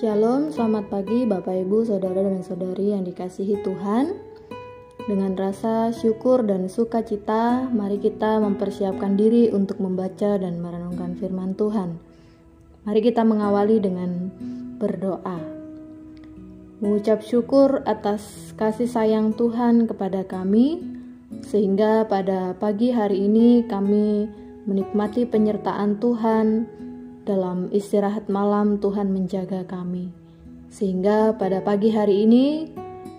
Shalom, selamat pagi Bapak Ibu, Saudara dan Saudari yang dikasihi Tuhan. Dengan rasa syukur dan sukacita, mari kita mempersiapkan diri untuk membaca dan merenungkan firman Tuhan. Mari kita mengawali dengan berdoa. Mengucap syukur atas kasih sayang Tuhan kepada kami, sehingga pada pagi hari ini kami menikmati penyertaan Tuhan. Dalam istirahat malam Tuhan menjaga kami, sehingga pada pagi hari ini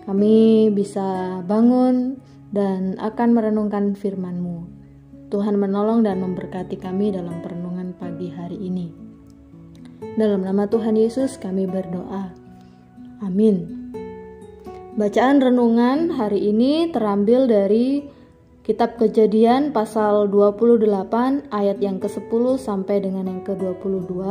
kami bisa bangun dan akan merenungkan firman-Mu. Tuhan menolong dan memberkati kami dalam perenungan pagi hari ini. Dalam nama Tuhan Yesus kami berdoa. Amin. Bacaan renungan hari ini terambil dari Kitab Kejadian pasal 28 ayat yang ke-10 sampai dengan yang ke-22.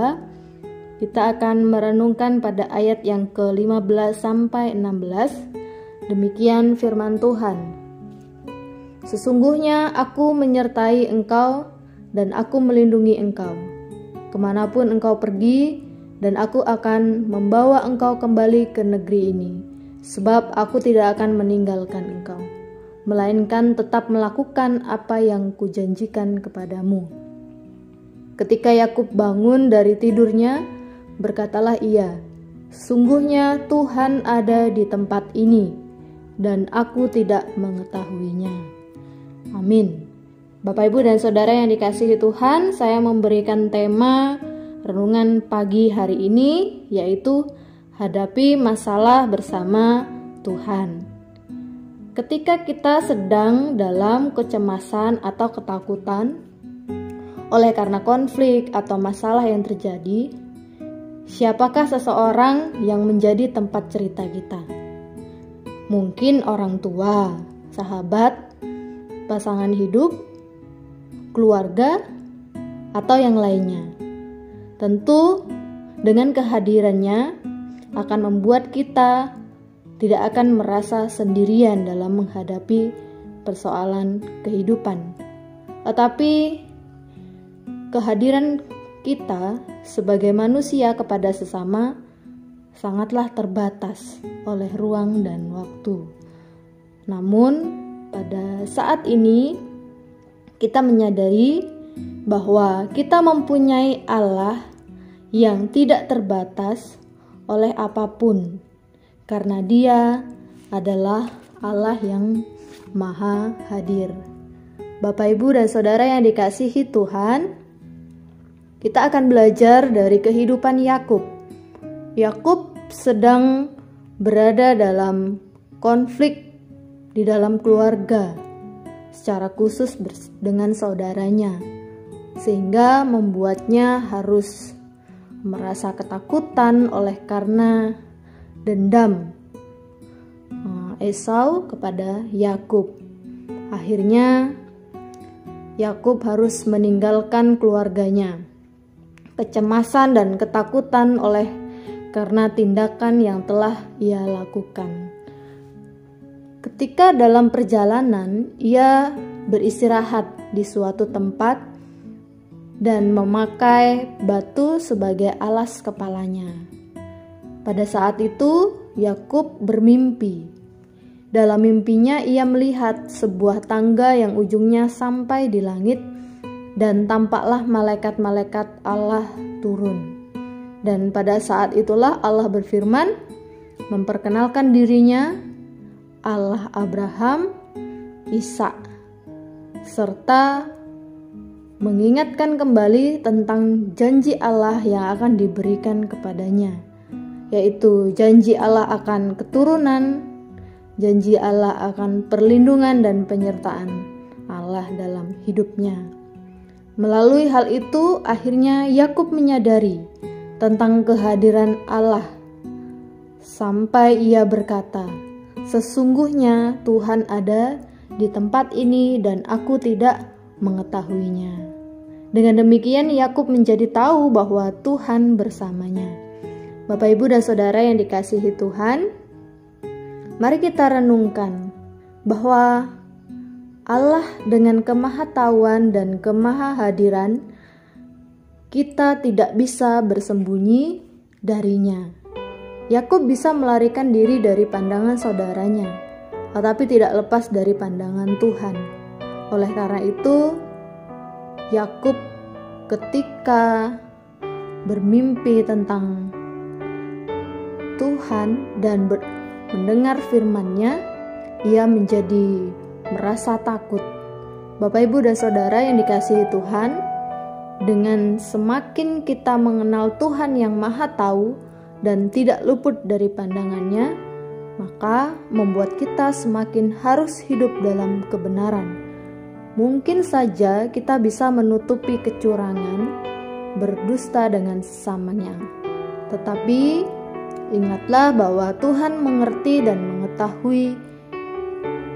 Kita akan merenungkan pada ayat yang ke-15 sampai 16. Demikian firman Tuhan. Sesungguhnya aku menyertai engkau dan aku melindungi engkau. Kemanapun engkau pergi, dan aku akan membawa engkau kembali ke negeri ini. Sebab aku tidak akan meninggalkan engkau, melainkan tetap melakukan apa yang kujanjikan kepadamu. Ketika Yakub bangun dari tidurnya, berkatalah ia, sungguhnya Tuhan ada di tempat ini, dan aku tidak mengetahuinya. Amin. Bapak, Ibu, dan Saudara yang dikasihi Tuhan, saya memberikan tema renungan pagi hari ini, yaitu hadapi masalah bersama Tuhan. Ketika kita sedang dalam kecemasan atau ketakutan oleh karena konflik atau masalah yang terjadi, siapakah seseorang yang menjadi tempat cerita kita? Mungkin orang tua, sahabat, pasangan hidup, keluarga, atau yang lainnya. Tentu dengan kehadirannya akan membuat kita tidak akan merasa sendirian dalam menghadapi persoalan kehidupan. Tetapi kehadiran kita sebagai manusia kepada sesama sangatlah terbatas oleh ruang dan waktu. Namun pada saat ini kita menyadari bahwa kita mempunyai Allah yang tidak terbatas oleh apapun, karena Dia adalah Allah yang Maha Hadir. Bapak, Ibu, dan Saudara yang dikasihi Tuhan, kita akan belajar dari kehidupan Yakub. Yakub sedang berada dalam konflik di dalam keluarga, secara khusus dengan saudaranya, sehingga membuatnya harus merasa ketakutan oleh karena dendam Esau kepada Yakub. Akhirnya Yakub harus meninggalkan keluarganya. Kecemasan dan ketakutan oleh karena tindakan yang telah ia lakukan. Ketika dalam perjalanan ia beristirahat di suatu tempat dan memakai batu sebagai alas kepalanya. Pada saat itu, Yakub bermimpi. Dalam mimpinya ia melihat sebuah tangga yang ujungnya sampai di langit, dan tampaklah malaikat-malaikat Allah turun. Dan pada saat itulah Allah berfirman, memperkenalkan dirinya, Allah Abraham, Ishak, serta mengingatkan kembali tentang janji Allah yang akan diberikan kepadanya, yaitu janji Allah akan keturunan, janji Allah akan perlindungan dan penyertaan Allah dalam hidupnya. Melalui hal itu, akhirnya Yakub menyadari tentang kehadiran Allah, sampai ia berkata, sesungguhnya Tuhan ada di tempat ini dan aku tidak mengetahuinya. Dengan demikian Yakub menjadi tahu bahwa Tuhan bersamanya. Bapak, Ibu, dan Saudara yang dikasihi Tuhan, mari kita renungkan bahwa Allah dengan kemahatauan dan kemahahadiran, kita tidak bisa bersembunyi darinya. Yakub bisa melarikan diri dari pandangan saudaranya, tetapi tidak lepas dari pandangan Tuhan. Oleh karena itu, Yakub ketika bermimpi tentang Tuhan dan mendengar firman-Nya, ia menjadi merasa takut. Bapak, Ibu, dan Saudara yang dikasihi Tuhan, dengan semakin kita mengenal Tuhan yang Maha Tahu dan tidak luput dari pandangannya, maka membuat kita semakin harus hidup dalam kebenaran. Mungkin saja kita bisa menutupi kecurangan, berdusta dengan sesamanya. Tetapi ingatlah bahwa Tuhan mengerti dan mengetahui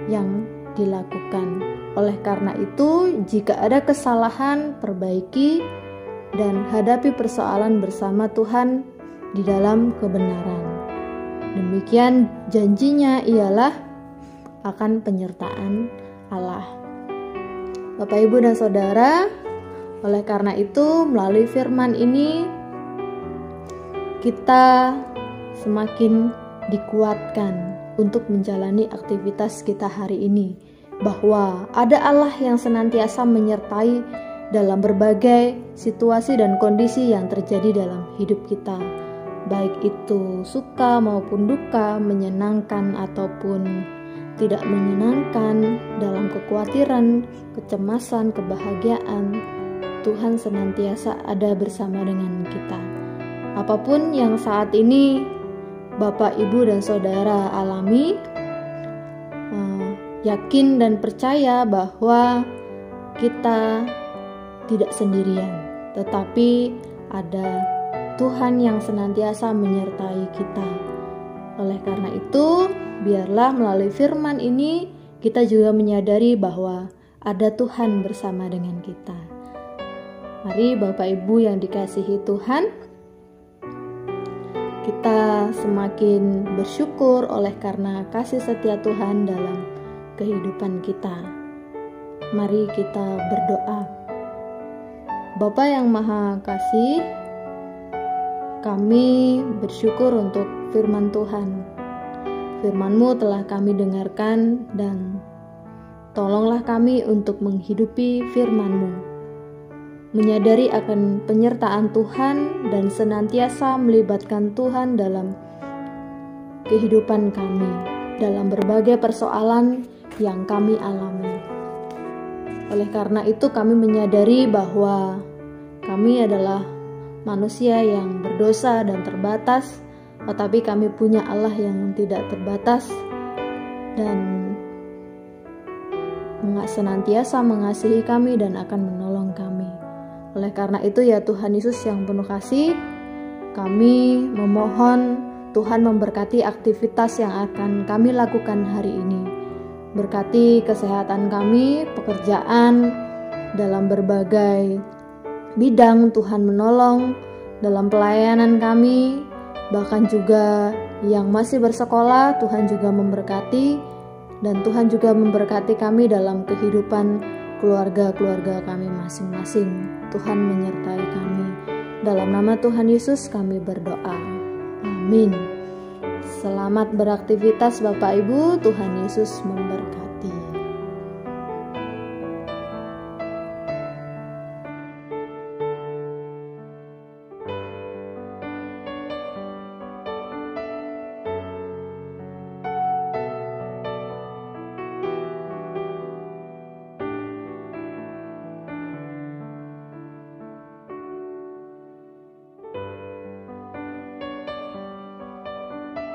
yang dilakukan. Oleh karena itu, jika ada kesalahan, perbaiki dan hadapi persoalan bersama Tuhan di dalam kebenaran. Demikian janjinya ialah akan penyertaan Allah. Bapak, Ibu, dan Saudara, oleh karena itu melalui firman ini kita semakin dikuatkan untuk menjalani aktivitas kita hari ini, bahwa ada Allah yang senantiasa menyertai dalam berbagai situasi dan kondisi yang terjadi dalam hidup kita, baik itu suka maupun duka, menyenangkan ataupun tidak menyenangkan, dalam kekhawatiran, kecemasan, kebahagiaan. Tuhan senantiasa ada bersama dengan kita. Apapun yang saat ini Bapak, Ibu, dan Saudara alami, yakin dan percaya bahwa kita tidak sendirian, tetapi ada Tuhan yang senantiasa menyertai kita. Oleh karena itu, biarlah melalui firman ini kita juga menyadari bahwa ada Tuhan bersama dengan kita. Mari Bapak, Ibu yang dikasihi Tuhan, kita semakin bersyukur oleh karena kasih setia Tuhan dalam kehidupan kita. Mari kita berdoa. Bapa yang Maha Kasih, kami bersyukur untuk firman Tuhan. Firman-Mu telah kami dengarkan, dan tolonglah kami untuk menghidupi firman-Mu, menyadari akan penyertaan Tuhan dan senantiasa melibatkan Tuhan dalam kehidupan kami, dalam berbagai persoalan yang kami alami. Oleh karena itu kami menyadari bahwa kami adalah manusia yang berdosa dan terbatas, tetapi kami punya Allah yang tidak terbatas dan senantiasa mengasihi kami dan akan menolong kami. Oleh karena itu ya Tuhan Yesus yang penuh kasih, kami memohon Tuhan memberkati aktivitas yang akan kami lakukan hari ini. Berkati kesehatan kami, pekerjaan, dalam berbagai bidang Tuhan menolong, dalam pelayanan kami, bahkan juga yang masih bersekolah, Tuhan juga memberkati, dan Tuhan juga memberkati kami dalam kehidupan keluarga-keluarga kami masing-masing. Tuhan menyertai kami. Dalam nama Tuhan Yesus kami berdoa. Amin. Selamat beraktivitas Bapak Ibu, Tuhan Yesus memberkati.